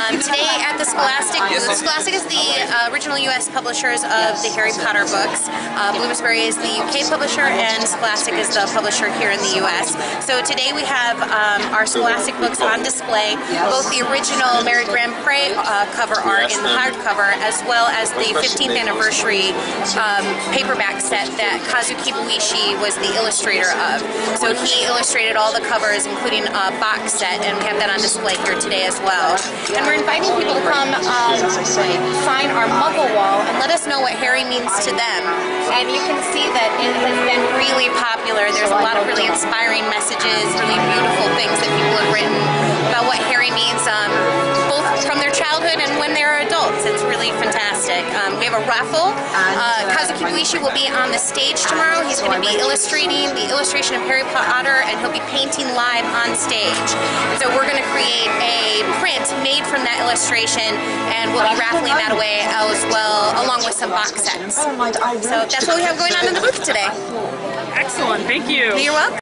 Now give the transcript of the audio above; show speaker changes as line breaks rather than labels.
Today at the Scholastic booth, Scholastic is the original U.S. publishers of the Harry Potter books. Bloomsbury is the UK publisher, and Scholastic is the publisher here in the U.S. So today we have our Scholastic books on display, both the original Mary Grand-Pré cover art in the hardcover, as well as the 15th anniversary paperback set that Kazuki Buishi was the illustrator of. So he illustrated all the covers, including a box set, and we have that on display here today as well. And we're inviting people to come sign our Muggle wall and let us know what Harry means to them. And you can see that it has been really popular. There's a lot of really inspiring messages, really beautiful things that people have written about what Harry means, both from their childhood and when they're adults. It's really fantastic. We have a raffle. Kazuki Buishi will be on the stage tomorrow. He's going to be illustrating the illustration of Harry Potter, and he'll be painting live on stage. So we're going to create a print made from that illustration, and we'll be raffling that away as well, along with some box sets. So that's what we have going on in the booth today.
Excellent, thank you.
You're welcome.